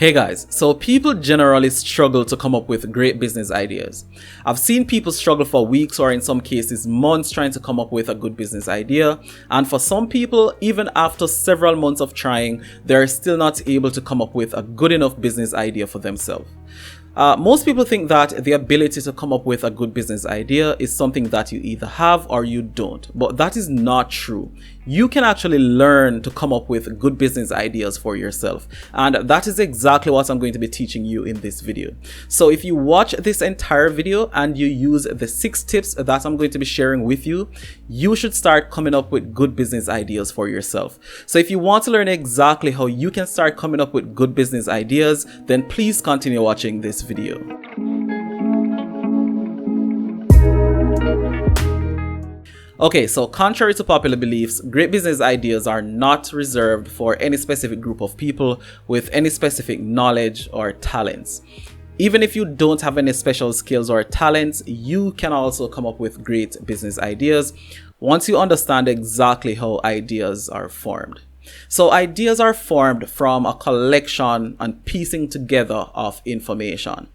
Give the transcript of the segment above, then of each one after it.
Hey guys, so people generally struggle to come up with great business ideas. I've seen people struggle for weeks or in some cases months trying to come up with a good business idea, and for some people, even after several months of trying, they're still not able to come up with a good enough business idea for themselves. Most people think that the ability to come up with a good business idea is something that you either have or you don't, but that is not true. You can actually learn to come up with good business ideas for yourself, and that is exactly what I'm going to be teaching you in this video. So if you watch this entire video and you use the 6 tips that I'm going to be sharing with you, you should start coming up with good business ideas for yourself. So if you want to learn exactly how you can start coming up with good business ideas, then please continue watching this video. Okay, so contrary to popular beliefs, great business ideas are not reserved for any specific group of people with any specific knowledge or talents. Even if you don't have any special skills or talents, you can also come up with great business ideas once you understand exactly how ideas are formed. So ideas are formed from a collection and piecing together of information.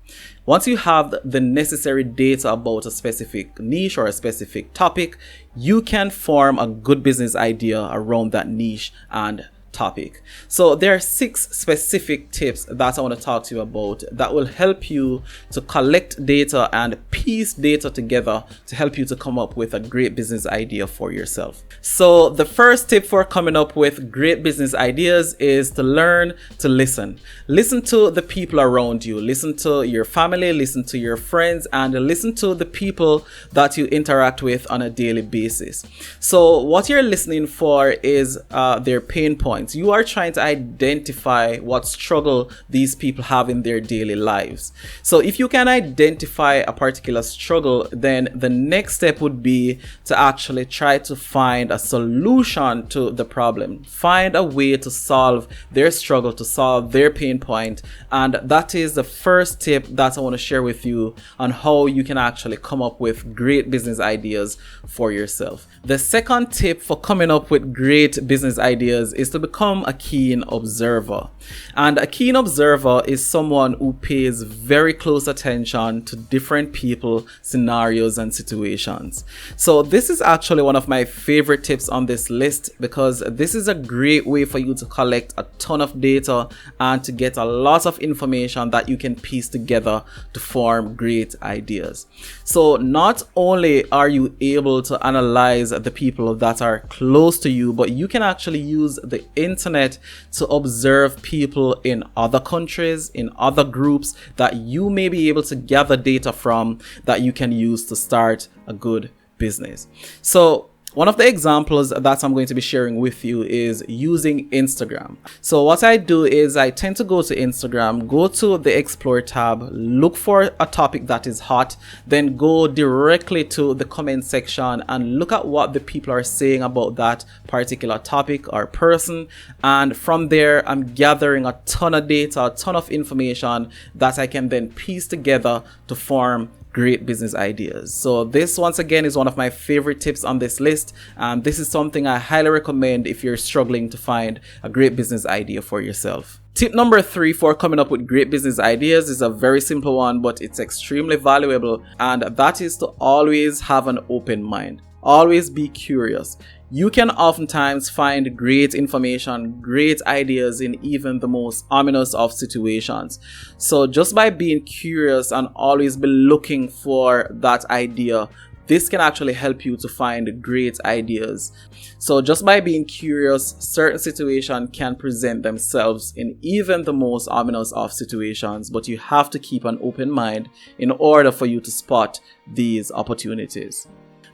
Once you have the necessary data about a specific niche or a specific topic, you can form a good business idea around that niche and topic. So there are 6 specific tips that I want to talk to you about that will help you to collect data and piece data together to help you to come up with a great business idea for yourself. So the first tip for coming up with great business ideas is to learn to listen. Listen to the people around you. Listen to your family, listen to your friends, and listen to the people that you interact with on a daily basis. So what you're listening for is their pain points. You are trying to identify what struggle these people have in their daily lives. So if you can identify a particular struggle, then the next step would be to actually try to find a solution to the problem. Find a way to solve their struggle, to solve their pain point. And that is the first tip that I want to share with you on how you can actually come up with great business ideas for yourself. The second tip for coming up with great business ideas is to become a keen observer. And a keen observer is someone who pays very close attention to different people, scenarios, and situations. So this is actually one of my favorite tips on this list because this is a great way for you to collect a ton of data and to get a lot of information that you can piece together to form great ideas. So not only are you able to analyze the people that are close to you, but you can actually use the internet to observe people in other countries, in other groups that you may be able to gather data from that you can use to start a good business. So one of the examples that I'm going to be sharing with you is using Instagram. So what I do is I tend to go to Instagram, go to the Explore tab, look for a topic that is hot, then go directly to the comment section and look at what the people are saying about that particular topic or person. And from there, I'm gathering a ton of data, a ton of information that I can then piece together to form great business ideas. So this once again is one of my favorite tips on this list, and this is something I highly recommend if you're struggling to find a great business idea for yourself. Tip number 3 for coming up with great business ideas is a very simple one, but it's extremely valuable, and that is to always have an open mind. Always be curious. You can oftentimes find great information, great ideas in even the most ominous of situations. So just by being curious and always be looking for that idea, this can actually help you to find great ideas. So just by being curious, certain situations can present themselves in even the most ominous of situations, but you have to keep an open mind in order for you to spot these opportunities.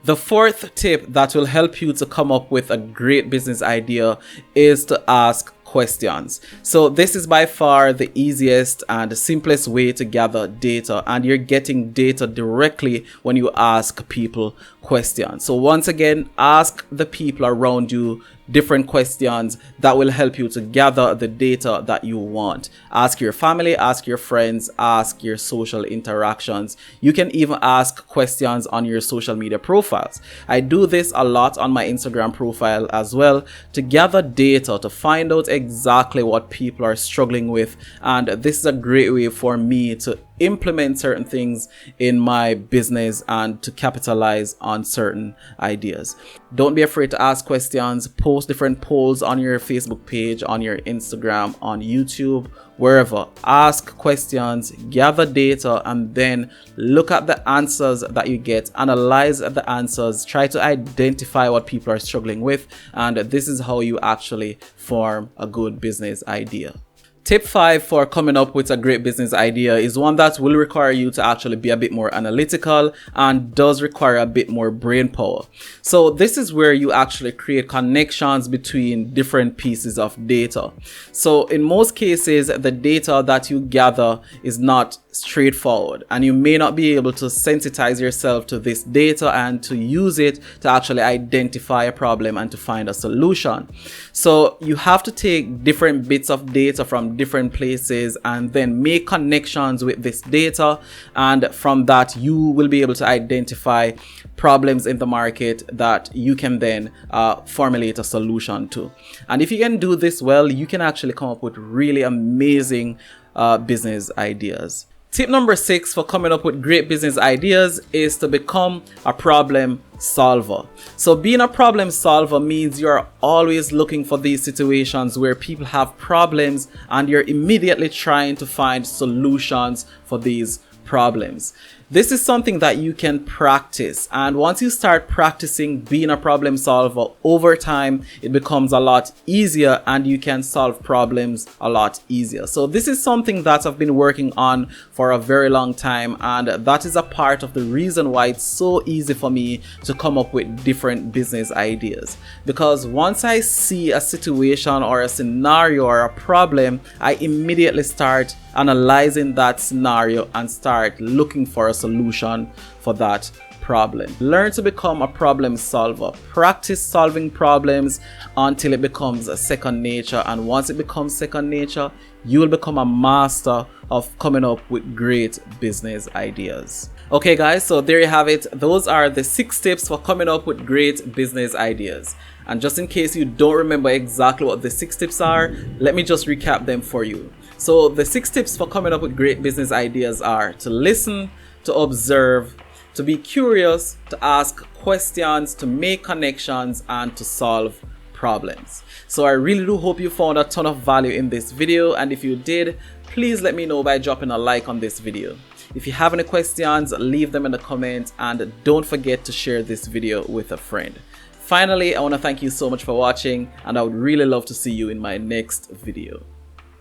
The fourth tip that will help you to come up with a great business idea is to ask questions. So this is by far the easiest and the simplest way to gather data, and you're getting data directly when you ask people questions. So once again, ask the people around you different questions that will help you to gather the data that you want. Ask your family, ask your friends, ask your social interactions. You can even ask questions on your social media profiles. I do this a lot on my Instagram profile as well, to gather data, to find out exactly what people are struggling with. And this is a great way for me to implement certain things in my business and to capitalize on certain ideas. Don't be afraid to ask questions. Post different polls on your Facebook page, on your Instagram, on YouTube, wherever. Ask questions, gather data, and then look at the answers that you get. Analyze the answers, try to identify what people are struggling with, and this is how you actually form a good business idea. Tip 5 for coming up with a great business idea is one that will require you to actually be a bit more analytical and does require a bit more brain power. So this is where you actually create connections between different pieces of data. So in most cases, the data that you gather is not straightforward, and you may not be able to sensitize yourself to this data and to use it to actually identify a problem and to find a solution. So you have to take different bits of data from different places and then make connections with this data, and from that you will be able to identify problems in the market that you can then formulate a solution to. And if you can do this well, you can actually come up with really amazing business ideas. Tip number 6 for coming up with great business ideas is to become a problem solver. So being a problem solver means you're always looking for these situations where people have problems and you're immediately trying to find solutions for these problems. This is something that you can practice, and once you start practicing being a problem solver over time, it becomes a lot easier and you can solve problems a lot easier. So this is something that I've been working on for a very long time, and that is a part of the reason why it's so easy for me to come up with different business ideas, because once I see a situation or a scenario or a problem, I immediately start analyzing that scenario and start looking for a solution for that problem. Learn to become a problem solver. Practice solving problems until it becomes a second nature, and once it becomes second nature, you will become a master of coming up with great business ideas. Okay guys, so there you have it. Those are the 6 tips for coming up with great business ideas. And just in case you don't remember exactly what the 6 tips are, let me just recap them for you. So the 6 tips for coming up with great business ideas are to listen, to observe, to be curious, to ask questions, to make connections, and to solve problems. So I really do hope you found a ton of value in this video, and if you did, please let me know by dropping a like on this video. If you have any questions, leave them in the comments, and don't forget to share this video with a friend. Finally, I want to thank you so much for watching, and I would really love to see you in my next video.